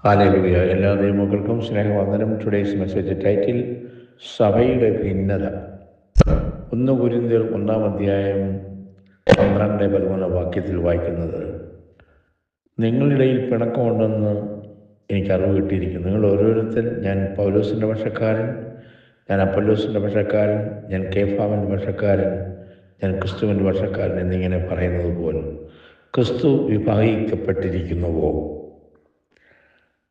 Hallelujah. എല്ലാ ദൈവമക്കൾക്കും സ്നേഹവന്ദനം. Today's message title സഭയുടെ ഭിന്നത. 1 കൊരിന്ത്യർ 1 അധ്യായം 12-13 വാക്യത്തിൽ വായിക്കുന്നത്, നിങ്ങളിടയിൽ പിണക്കമുണ്ടെന്ന് എനിക്ക് അറിവ് കിട്ടിയിരിക്കുന്നു. നിങ്ങൾ ഓരോരുത്തർ, ഞാൻ പൗലോസിൻ്റെ പക്ഷക്കാരൻ, ഞാൻ അപ്പൊല്ലോസിൻ്റെ പക്ഷക്കാരൻ, ഞാൻ കേഫാവിൻ്റെ പക്ഷക്കാരൻ, ഞാൻ ക്രിസ്തുവിൻ്റെ പക്ഷക്കാരൻ എന്നിങ്ങനെ പറയുന്നത് പോലും ക്രിസ്തു വിഭാഗിക്കപ്പെട്ടിരിക്കുന്നുവോ?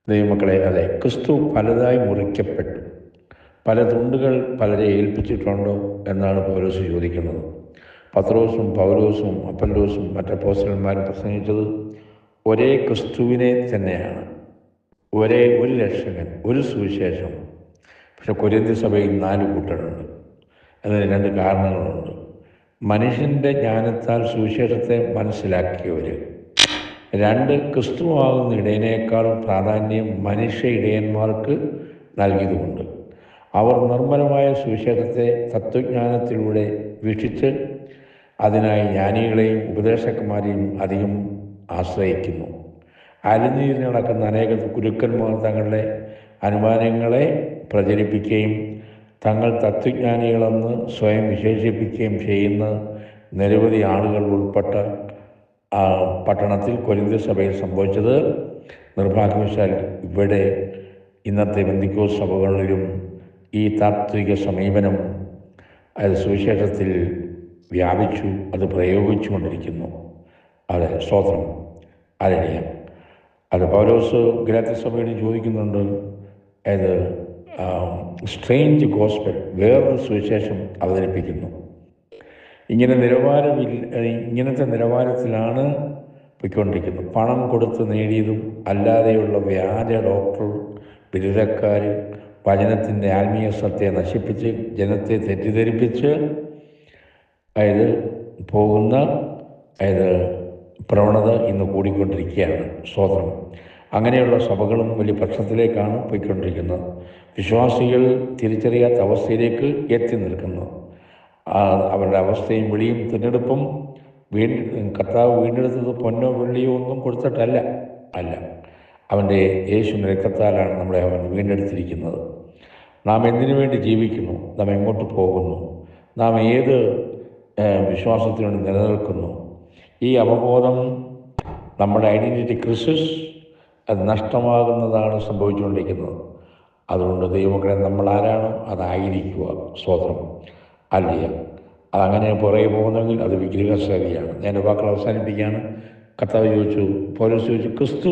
ദൈവമക്കളെ, അതെ, ക്രിസ്തു പലതായി മുറിക്കപ്പെട്ടു. പല തുണ്ടുകൾ പലരെ ഏൽപ്പിച്ചിട്ടുണ്ടോ എന്നാണ് പൗലോസ് ചോദിക്കുന്നത്. പത്രോസും പൗലോസും അപ്പൊല്ലോസും മറ്റപ്പോസ്തലന്മാരും പ്രസംഗിച്ചത് ഒരേ ക്രിസ്തുവിനെ തന്നെയാണ്. ഒരു രക്ഷകൻ, ഒരു സുവിശേഷം. പക്ഷെ കൊരിന്ത്യ സഭയിൽ 4 കൂട്ടരുണ്ട്. അതിന് 2 കാരണങ്ങളുണ്ട്. മനുഷ്യൻ്റെ ജ്ഞാനത്താൽ സുവിശേഷത്തെ മനസ്സിലാക്കിയവർ. 2, ക്രിസ്തുവാകുന്ന ഇടയനേക്കാളും പ്രാധാന്യം മനുഷ്യ ഇടയന്മാർക്ക് നൽകിയതുകൊണ്ട് അവർ നിർമ്മലമായ സുവിശേഷത്തെ തത്വജ്ഞാനത്തിലൂടെ വീക്ഷിച്ച് അതിനായി ജ്ഞാനികളെയും ഉപദേശകന്മാരെയും അധികം ആശ്രയിക്കുന്നു. അരനീതി നടക്കുന്ന അനേക ഗുരുക്കന്മാർ തങ്ങളുടെ അനുമാനങ്ങളെ പ്രചരിപ്പിക്കുകയും തങ്ങൾ തത്വജ്ഞാനികളെന്ന് സ്വയം വിശേഷിപ്പിക്കുകയും ചെയ്യുന്ന നിരവധി ആളുകൾ ഉൾപ്പെട്ട പട്ടണത്തിൽ കൊരിന്ത്യ സഭയിൽ സംഭവിച്ചത് നിർഭാഗ്യവശാൽ ഇവിടെ ഇന്നത്തെ പെന്തക്കോസ്ത് സഭകളിലും ഈ താത്വിക സമീപനം അത് സുവിശേഷത്തിൽ വ്യാപിച്ചു, അത് പ്രയോഗിച്ചു കൊണ്ടിരിക്കുന്നു. അതെ, സ്തോത്രം, ഹല്ലേലൂയ. അത് പൗലോസ് ഗലാത്യ സഭയോട് ചോദിക്കുന്നുണ്ട്, അത് സ്ട്രേഞ്ച് ഗോസ്പൽ, വേറൊരു സുവിശേഷം അവതരിപ്പിക്കുന്നു. ഇങ്ങനത്തെ നിലവാരത്തിലാണ് പോയിക്കൊണ്ടിരിക്കുന്നത്. പണം കൊടുത്ത് നേടിയതും അല്ലാതെയുള്ള വ്യാജ ഡോക്ടർ ബിരുദക്കാർ വചനത്തിൻ്റെ ആത്മീയ സത്യത്തെ നശിപ്പിച്ച് ജനത്തെ തെറ്റിദ്ധരിപ്പിച്ച് പോകുന്ന പ്രവണത ഇന്ന് കൂടിക്കൊണ്ടിരിക്കുകയാണ്. സ്തോത്രം. അങ്ങനെയുള്ള സഭകളും വലിയ പ്രശ്നത്തിലേക്കാണ് പോയിക്കൊണ്ടിരിക്കുന്നത്. വിശ്വാസികൾ തിരിച്ചറിയാത്ത അവസ്ഥയിലേക്ക് എത്തി നിൽക്കുന്നു. അവരുടെ അവസ്ഥയും വിളിയും തിരഞ്ഞെടുപ്പും കർത്താവ് വീണ്ടെടുത്തത് പൊന്നോ വെള്ളിയോ ഒന്നും കൊടുത്തിട്ടല്ല, അവൻ്റെ യേശുവിൻ്റെ രക്തത്താലാണ് നമ്മളെ അവൻ വീണ്ടെടുത്തിരിക്കുന്നത്. നാം എന്തിനു വേണ്ടി ജീവിക്കുന്നു, നാം എങ്ങോട്ട് പോകുന്നു, നാം ഏത് വിശ്വാസത്തിനു വേണ്ടി നിലനിൽക്കുന്നു, ഈ അവബോധം നമ്മുടെ ഐഡൻറ്റിറ്റി ക്രിസിസ് അത് നഷ്ടമാകുന്നതാണ് സംഭവിച്ചുകൊണ്ടിരിക്കുന്നത്. അതുകൊണ്ട് ദൈവമക്കളെ, നമ്മൾ ആരാണോ അതായിരിക്കുക. സ്തോത്രം, ഹല്ലേലൂയ. അതങ്ങനെ പുറകെ പോകുന്നെങ്കിൽ അത് വിഗ്രഹസേവയാണ്. ഞാൻ വാക്കുകൾ അവസാനിപ്പിക്കുകയാണ്. കർത്താവ് ചോദിച്ചു, പൗലോസ് ചോദിച്ചു, ക്രിസ്തു